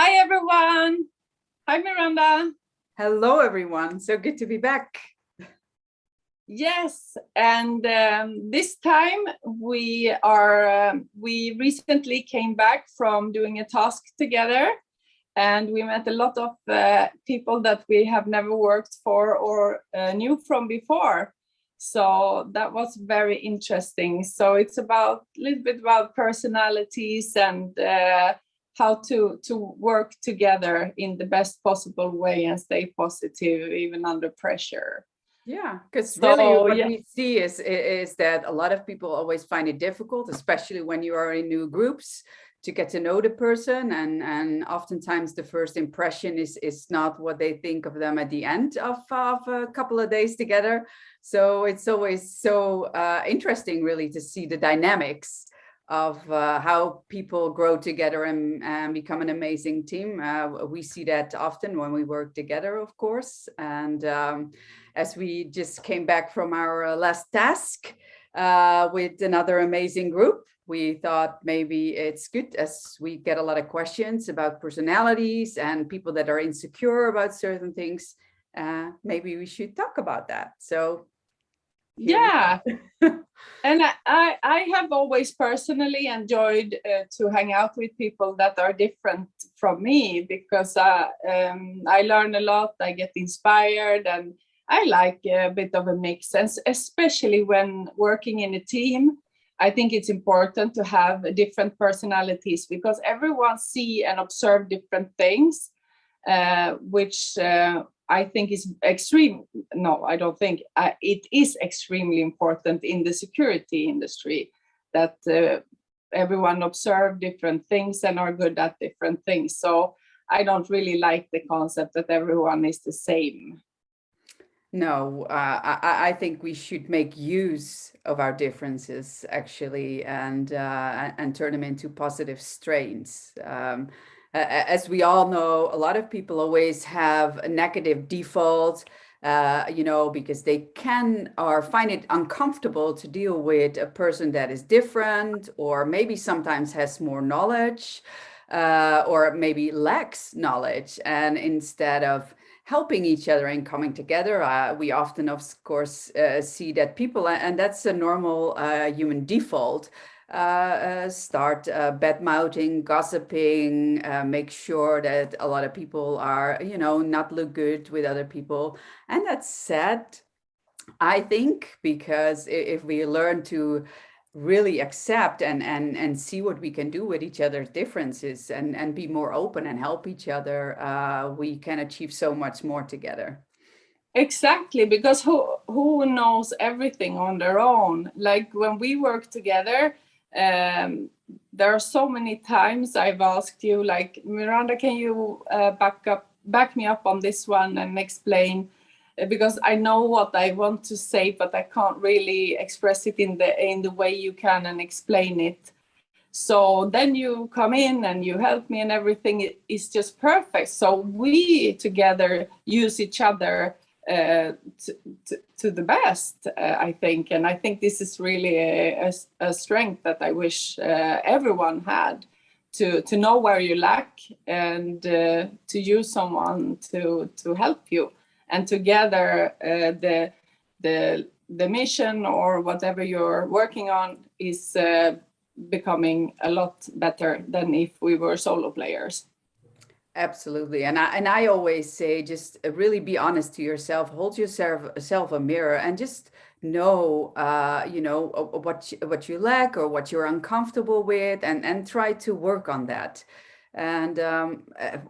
Hi, everyone. Hi, Miranda. Hello, everyone. So good to be back. Yes, and this time we recently came back from doing a task together, and we met a lot of people that we have never worked for or knew from before. So that was very interesting. So it's about a little bit about personalities and how to work together in the best possible way and stay positive even under pressure. Yeah, because really So what yeah, we see is that a lot of people always find it difficult, especially when you are in new groups, to get to know the person, and oftentimes the first impression is not what they think of them at the end of a couple of days together. So it's always so interesting, really, to see the dynamics of how people grow together and become an amazing team. We see that often when we work together, of course, and as we just came back from our last task with another amazing group. We thought maybe it's good, as we get a lot of questions about personalities and people that are insecure about certain things. Maybe we should talk about that. So here we yeah. are. And I have always personally enjoyed to hang out with people that are different from me because I learn a lot, I get inspired, and I like a bit of a mix. And especially when working in a team, I think it's important to have different personalities because everyone see and observe different things, which I think is extreme. No, I don't think it is extremely important in the security industry that everyone observe different things and are good at different things. So I don't really like the concept that everyone is the same. No, I think we should make use of our differences actually, and turn them into positive strains. As we all know, a lot of people always have a negative default, because they can or find it uncomfortable to deal with a person that is different, or maybe sometimes has more knowledge, or maybe lacks knowledge, and instead of helping each other and coming together. We often, of course, see that people, and that's a normal human default, start bad mouthing, gossiping, make sure that a lot of people are, not look good with other people. And that's sad, I think, because if we learn to really accept and see what we can do with each other's differences, and be more open and help each other, we can achieve so much more together. Exactly, because who knows everything on their own? Like when we work together, there are so many times I've asked you, like, Miranda, can you back me up on this one and explain? Because I know what I want to say, but I can't really express it in the way you can and explain it. So then you come in and you help me, and everything is just perfect. So we together use each other to the best, I think. And I think this is really a strength that I wish everyone had, to know where you lack and to use someone to help you. And together, the mission or whatever you're working on is becoming a lot better than if we were solo players. Absolutely. And I always say, just really be honest to yourself, hold yourself a mirror, and just know, what you lack or what you're uncomfortable with, and try to work on that. And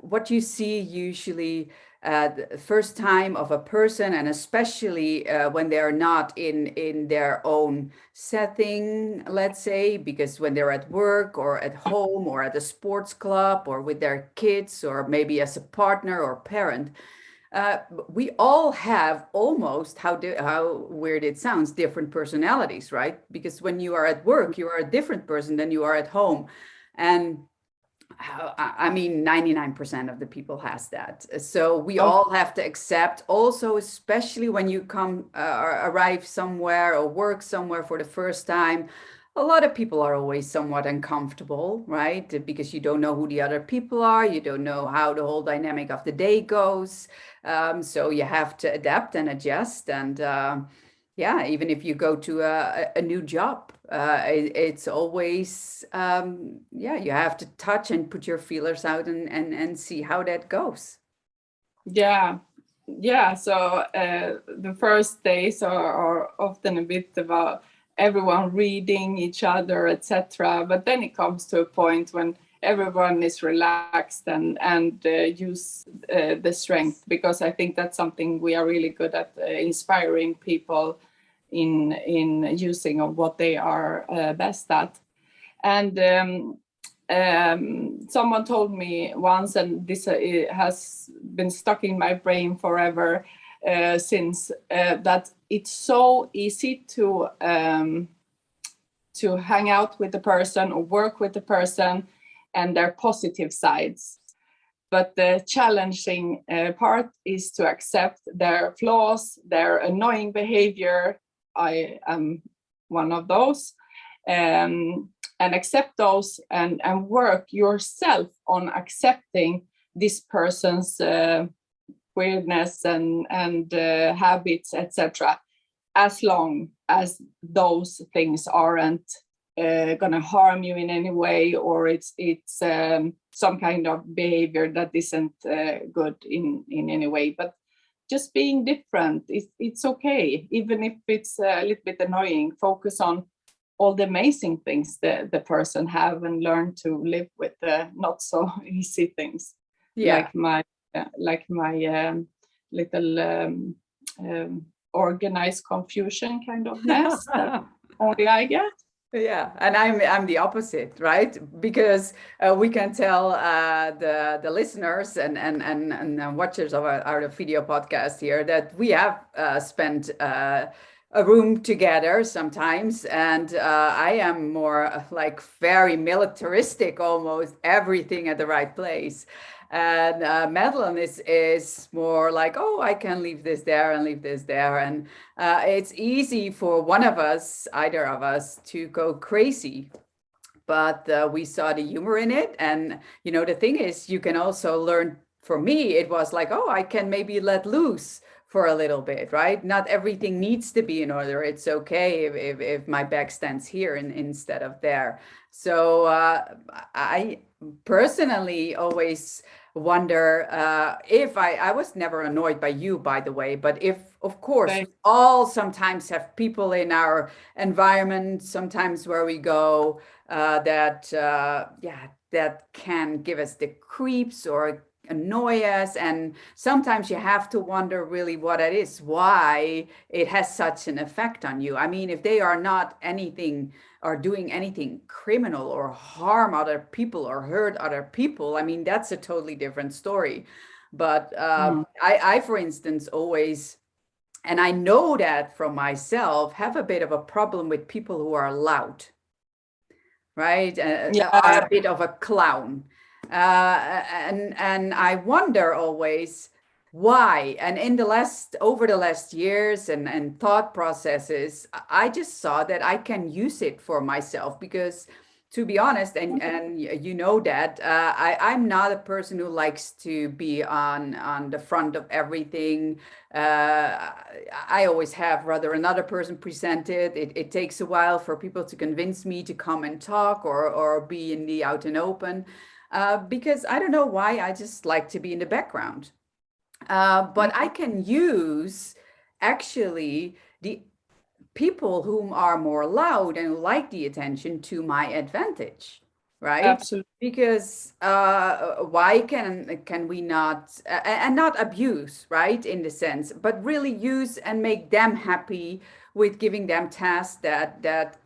what you see usually the first time of a person, and especially when they're not in their own setting, let's say, because when they're at work or at home or at a sports club or with their kids, or maybe as a partner or parent, uh, we all have almost, how weird it sounds, different personalities, right? Because when you are at work, you are a different person than you are at home. And I mean, 99% of the people has that. So we Of all have to accept also, especially when you come, arrive somewhere or work somewhere for the first time. A lot of people are always somewhat uncomfortable, right? Because you don't know who the other people are, you don't know how the whole dynamic of the day goes. So you have to adapt and adjust. And yeah, even if you go to a new job, it's always, yeah, you have to touch and put your feelers out and see how that goes. Yeah, yeah. So the first days are often a bit about everyone reading each other, etc. But then it comes to a point when everyone is relaxed and use the strength, because I think that's something we are really good at, inspiring people in using of what they are best at. And someone told me once, and this it has been stuck in my brain forever since, that it's so easy to hang out with the person or work with the person and their positive sides. But the challenging part is to accept their flaws, their annoying behavior. I am one of those. And accept those and work yourself on accepting this person's weirdness and habits, etc., as long as those things aren't going to harm you in any way, or it's some kind of behavior that isn't good in any way. But just being different, it's okay, even if it's a little bit annoying. Focus on all the amazing things the person have, and learn to live with the not so easy things, Yeah. like my little organized confusion kind of mess that only I get. Yeah, and I'm the opposite, right? Because we can tell the listeners and watchers of our video podcast here that we have spent a room together sometimes, and I am more like very militaristic, almost everything at the right place. And Madeline is more like, oh, I can leave this there and leave this there, and it's easy for one of us, either of us, to go crazy. But we saw the humor in it. And, you know, the thing is, you can also learn, for me, it was like, oh, I can maybe let loose for a little bit, right? Not everything needs to be in order. It's okay if my back stands here instead of there. So I personally always wonder if I was never annoyed by you, by the way, but if, of course, we all sometimes have people in our environment, sometimes where we go, that can give us the creeps or annoy us. And sometimes you have to wonder really what it is, why it has such an effect on you. I mean, if they are not anything or doing anything criminal or harm other people or hurt other people, I mean, that's a totally different story. But for instance, always, and I know that from myself, have a bit of a problem with people who are loud, right? Are Yeah, a bit of a clown. And I wonder always why. And in the last over the last years and thought processes, I just saw that I can use it for myself because, to be honest, and you know that I'm not a person who likes to be on the front of everything. I always have rather another person present it. It takes a while for people to convince me to come and talk or be in the out and open, because I don't know why, I just like to be in the background. But I can use actually the people whom are more loud and like the attention to my advantage, right? absolutely. Because why can we not and not abuse, right, in the sense, but really use and make them happy with giving them tasks that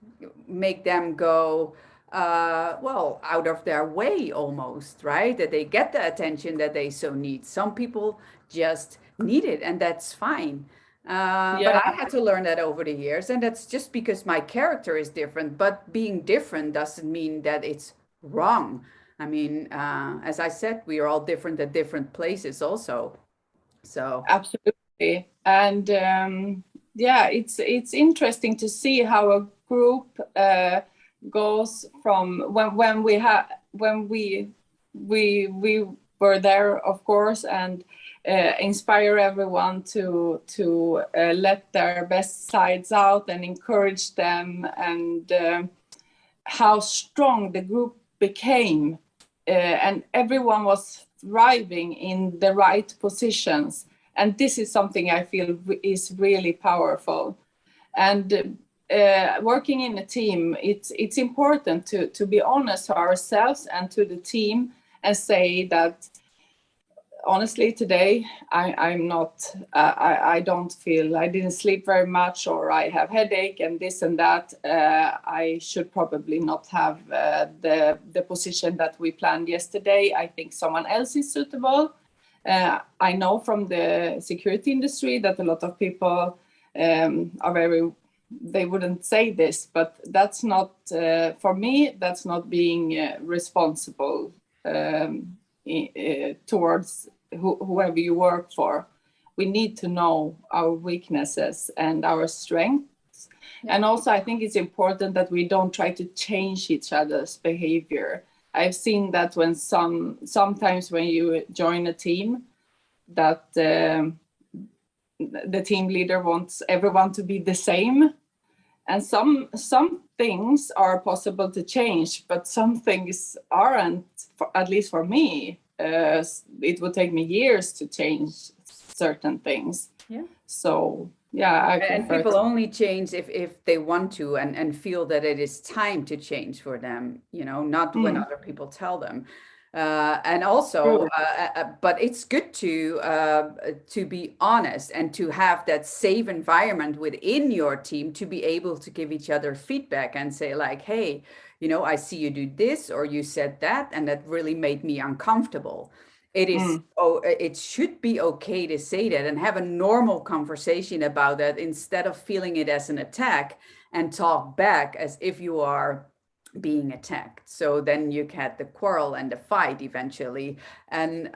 make them go well, out of their way almost, right? That they get the attention that they so need. Some people just need it, and that's fine. But Yeah, I had to learn that over the years, and that's just because my character is different. But being different doesn't mean that it's wrong. I mean, as I said, we are all different at different places, also. So, absolutely. And yeah, it's interesting to see how a group goes from when we were there, of course, and inspire everyone to let their best sides out and encourage them, and how strong the group became, and everyone was thriving in the right positions. And this is something I feel is really powerful. And working in a team, it's important to be honest to ourselves and to the team and say that, honestly, today I'm not. I don't feel. I didn't sleep very much, or I have headache and this and that. I should probably not have the position that we planned yesterday. I think someone else is suitable. I know from the security industry that a lot of people are very. They wouldn't say this, but that's not for me. That's not being responsible. Towards whoever you work for. We need to know our weaknesses and our strengths. Yeah. And also, I think it's important that we don't try to change each other's behavior. I've seen that when sometimes when you join a team, that the team leader wants everyone to be the same. And some things are possible to change, but some things aren't, at least for me. It would take me years to change certain things. Yeah. So, yeah. And people only change if they want to and feel that it is time to change for them, not when other people tell them. And also, but it's good to be honest and to have that safe environment within your team to be able to give each other feedback and say like, hey, I see you do this or you said that, and that really made me uncomfortable. It should be okay to say that and have a normal conversation about that instead of feeling it as an attack and talk back as if you are being attacked. So then you get the quarrel and the fight eventually. And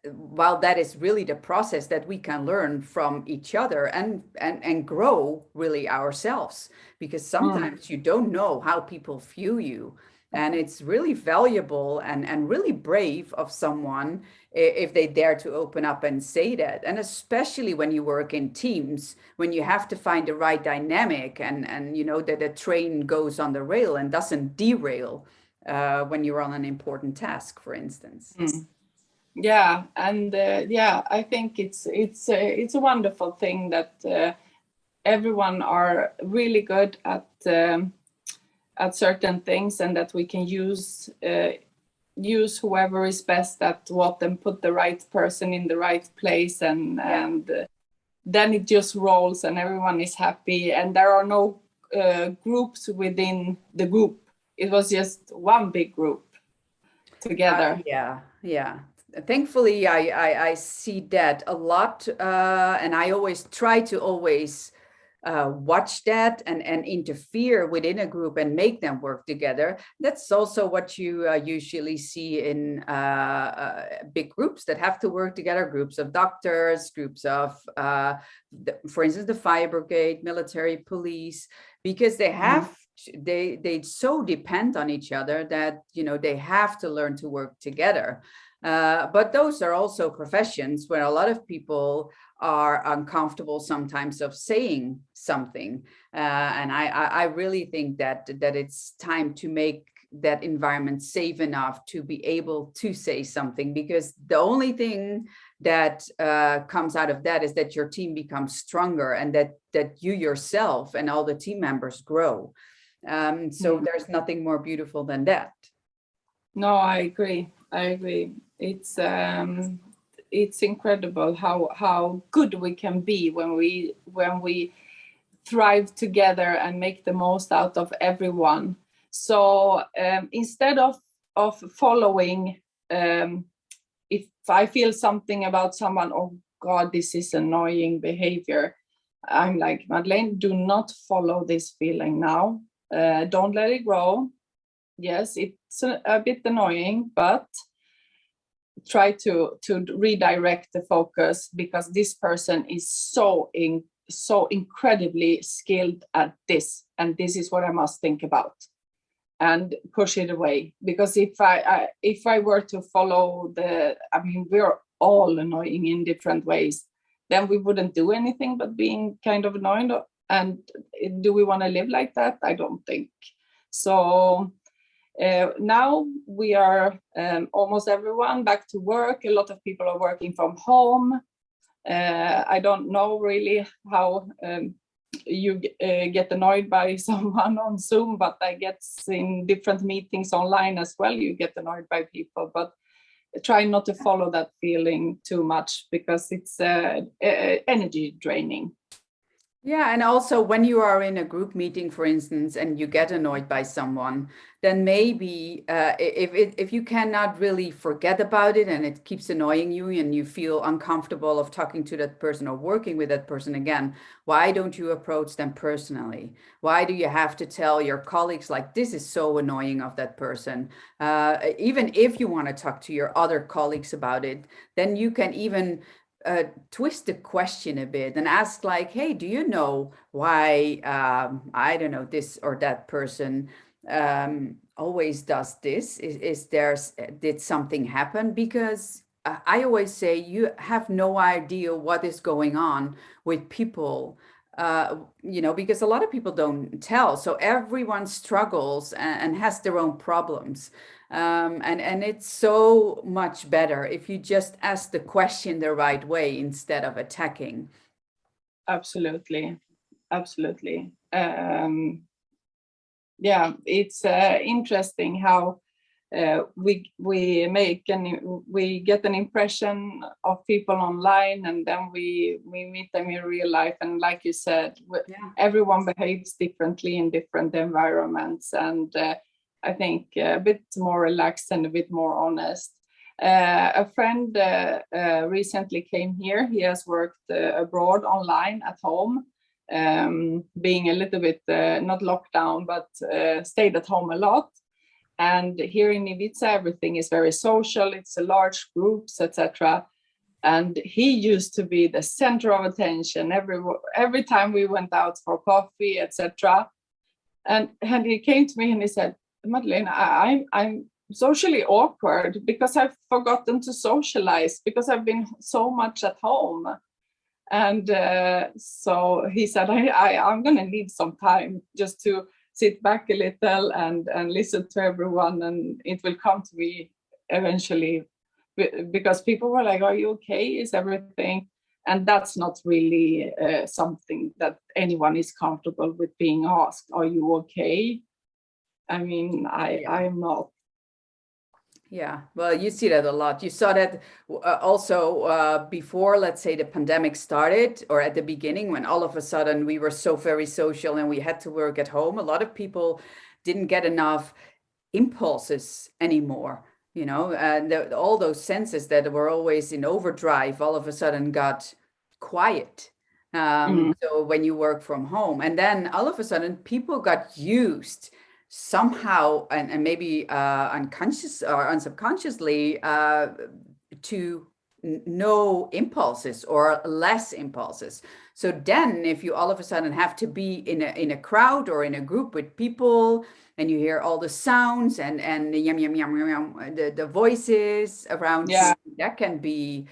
while that is really the process that we can learn from each other and grow really ourselves, because sometimes you don't know how people view you. And it's really valuable and really brave of someone if they dare to open up and say that. And especially when you work in teams, when you have to find the right dynamic and that the train goes on the rail and doesn't derail when you're on an important task, for instance. Yeah, and I think it's a wonderful thing that everyone are really good at certain things, and that we can use whoever is best at what and put the right person in the right place, and then it just rolls and everyone is happy, and there are no groups within the group. It was just one big group together. Yeah. Thankfully, I see that a lot, and I always try to watch that and interfere within a group and make them work together. That's also what you usually see in big groups that have to work together, groups of doctors, groups of, for instance, the fire brigade, military, police, because they have they so depend on each other that they have to learn to work together. But those are also professions where a lot of people are uncomfortable sometimes of saying something. And I really think that it's time to make that environment safe enough to be able to say something, because the only thing that comes out of that is that your team becomes stronger and that you yourself and all the team members grow. So there's nothing more beautiful than that. No, I agree. It's incredible how good we can be when we thrive together and make the most out of everyone. So instead of following, if I feel something about someone, oh God, this is annoying behavior, I'm like, Madeleine, do not follow this feeling now. Don't let it grow. Yes, it's a bit annoying, but try to redirect the focus, because this person is so incredibly skilled at this, and this is what I must think about. and push it away. Because if I were to follow we're all annoying in different ways, then we wouldn't do anything but being kind of annoying. And do we want to live like that? I don't think so. Now we are almost everyone back to work. A lot of people are working from home. I don't know really how you get annoyed by someone on Zoom, but I guess in different meetings online as well, you get annoyed by people. But try not to follow that feeling too much, because it's energy draining. Yeah, and also when you are in a group meeting, for instance, and you get annoyed by someone, then maybe if you cannot really forget about it and it keeps annoying you and you feel uncomfortable of talking to that person or working with that person again, why don't you approach them personally? Why do you have to tell your colleagues like, this is so annoying of that person? Even if you want to talk to your other colleagues about it, then you can even twist the question a bit and ask like, hey, do you know why, I don't know, this or that person always does this? Did something happen? Because I always say you have no idea what is going on with people, because a lot of people don't tell. So everyone struggles and has their own problems. And it's so much better if you just ask the question the right way instead of attacking. Absolutely. Yeah, it's interesting how we get an impression of people online, and then we meet them in real life. And like you said, everyone behaves differently in different environments, and I think a bit more relaxed and a bit more honest. A friend recently came here. He has worked abroad online at home, being a little bit not locked down, but stayed at home a lot. And here in Ibiza, everything is very social. It's a large groups, etc. And he used to be the center of attention every time we went out for coffee, etc. And he came to me and he said, Madeleine, I'm socially awkward because I've forgotten to socialize because I've been so much at home. And so he said, I'm going to need some time just to sit back a little and listen to everyone, and it will come to me eventually. Because people were like, are you okay? Is everything? And that's not really something that anyone is comfortable with being asked, are you okay? I mean, I'm not. Yeah, well, you see that a lot. You saw that also before, let's say, the pandemic started, or at the beginning, when all of a sudden we were so very social and we had to work at home. A lot of people didn't get enough impulses anymore. And all those senses that were always in overdrive all of a sudden got quiet. So when you work from home, and then all of a sudden people got used somehow, and maybe unconscious or unsubconsciously, to no impulses or less impulses. So then if you all of a sudden have to be in a crowd or in a group with people, and you hear all the sounds and the yum yum yum yum, yum, the voices around you, that can be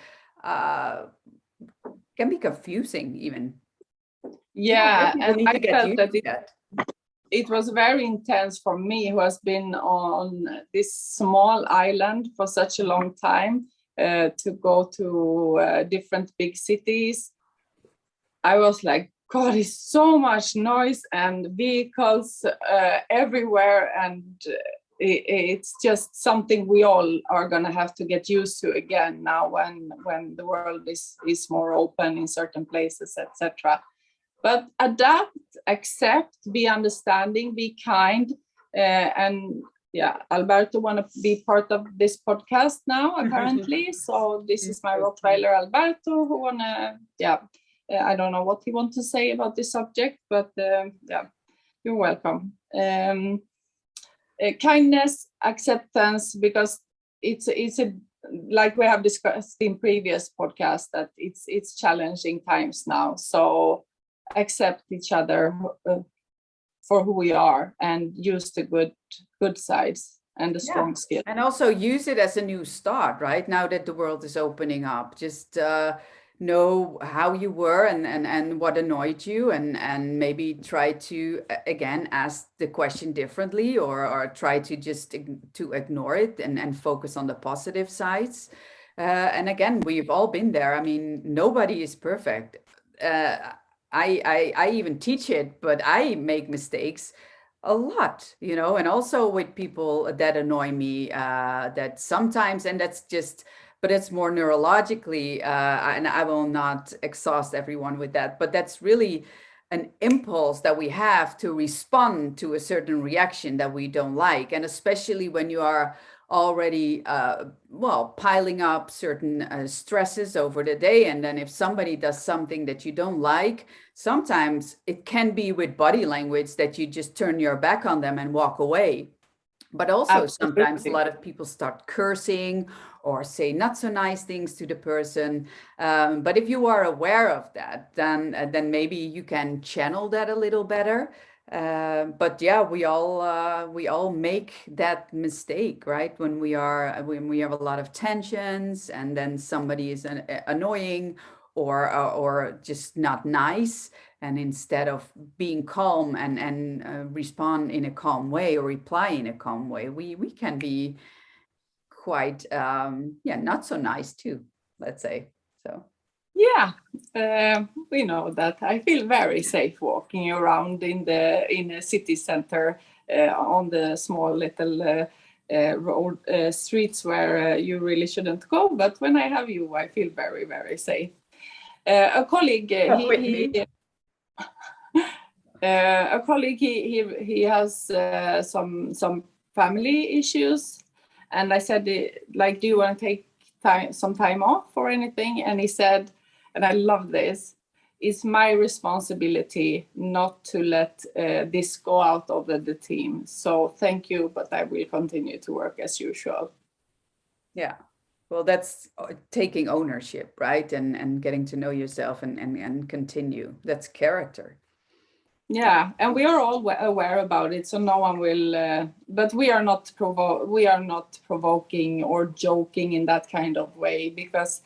confusing even. Yeah, people and need to get felt used that to that. It was very intense for me, who has been on this small island for such a long time, to go to different big cities. I was like, God, it's so much noise and vehicles everywhere, and it's just something we all are going to have to get used to again now when the world is more open in certain places, etc. But adapt, accept, be understanding, be kind, and yeah, Alberto want to be part of this podcast now apparently. So this is my Rottweiler Alberto who wanna, I don't know what he wants to say about this subject, but you're welcome. Kindness, acceptance, because it's a, like we have discussed in previous podcasts, that it's challenging times now. So accept each other, for who we are and use the good sides and the strong skills. And also use it as a new start, right? Now that the world is opening up, just know how you were and what annoyed you, and maybe try to again ask the question differently, or try to just to ignore it and focus on the positive sides. And again, we've all been there. I mean, nobody is perfect. Uh, I even teach it, but I make mistakes a lot, you know, and also with people that annoy me, that sometimes, and that's just, but it's more neurologically, and I will not exhaust everyone with that, but that's really an impulse that we have to respond to a certain reaction that we don't like. And especially when you are already, well, piling up certain stresses over the day. And then if somebody does something that you don't like, sometimes it can be with body language that you just turn your back on them and walk away. But also sometimes a lot of people start cursing or say not so nice things to the person. But if you are aware of that, then maybe you can channel that a little better. But yeah, we all make that mistake, right? When we have a lot of tensions, and then somebody is annoying or just not nice, and instead of being calm and respond in a calm way or reply in a calm way, we can be quite not so nice too, let's say. So yeah, we know that. I feel very safe walking around in a city center, on the small little road streets where you really shouldn't go. But when I have you, I feel very, very safe. A colleague, he has some family issues, and I said, like, do you want to take some time off or anything? And he said, and I love this, it's my responsibility not to let this go out of the team. So thank you, but I will continue to work as usual. Yeah. Well, that's taking ownership, right? And getting to know yourself and continue. That's character. Yeah, and we are all aware about it, so no one will. But we are not provoking or joking in that kind of way, because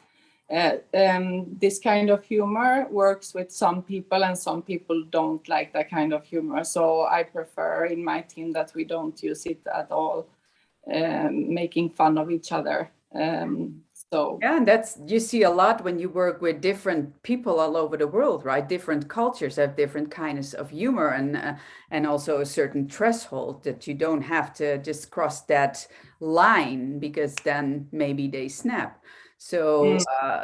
this kind of humor works with some people, and some people don't like that kind of humor. So I prefer in my team that we don't use it at all, making fun of each other. So yeah, and that's, you see a lot when you work with different people all over the world, right? Different cultures have different kinds of humor, and also a certain threshold that you don't have to just cross that line, because then maybe they snap. So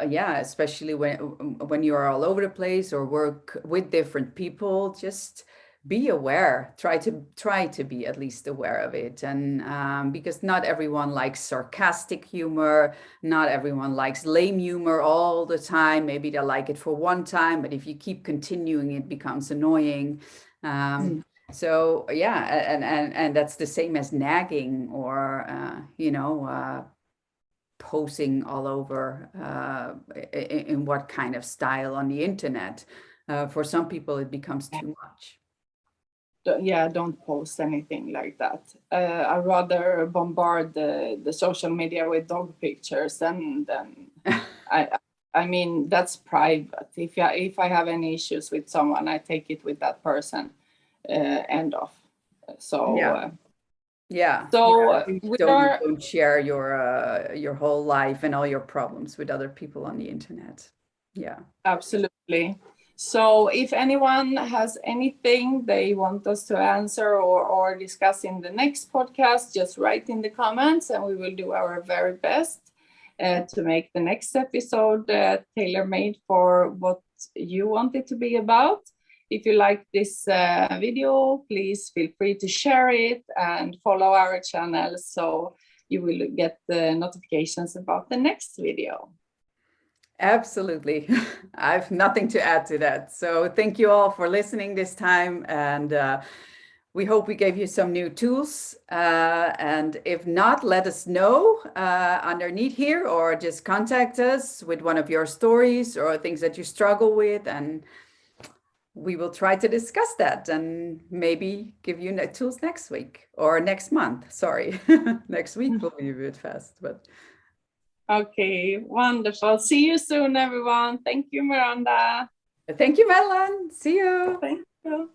yeah, especially when you are all over the place or work with different people, just be aware. Try to be at least aware of it, and because not everyone likes sarcastic humor, not everyone likes lame humor all the time. Maybe they like it for one time, but if you keep continuing, it becomes annoying. So yeah, and that's the same as nagging, or posing all over in what kind of style on the internet. For some people, it becomes too much. Yeah, don't post anything like that. I'd rather bombard the social media with dog pictures than I mean, that's private. If I have any issues with someone, I take it with that person. End of. So yeah. So don't share your whole life and all your problems with other people on the internet. Yeah, absolutely. So if anyone has anything they want us to answer or discuss in the next podcast, just write in the comments, and we will do our very best to make the next episode tailor-made for what you want it to be about. If you like this video, please feel free to share it and follow our channel, so you will get the notifications about the next video. Absolutely. I have nothing to add to that. So thank you all for listening this time. And we hope we gave you some new tools. And if not, let us know underneath here, or just contact us with one of your stories or things that you struggle with. And we will try to discuss that and maybe give you tools next week or next month. Sorry, next week will be a bit fast, but. Okay, wonderful. See you soon, everyone. Thank you, Miranda. Thank you, Madeline. See you. Thank you.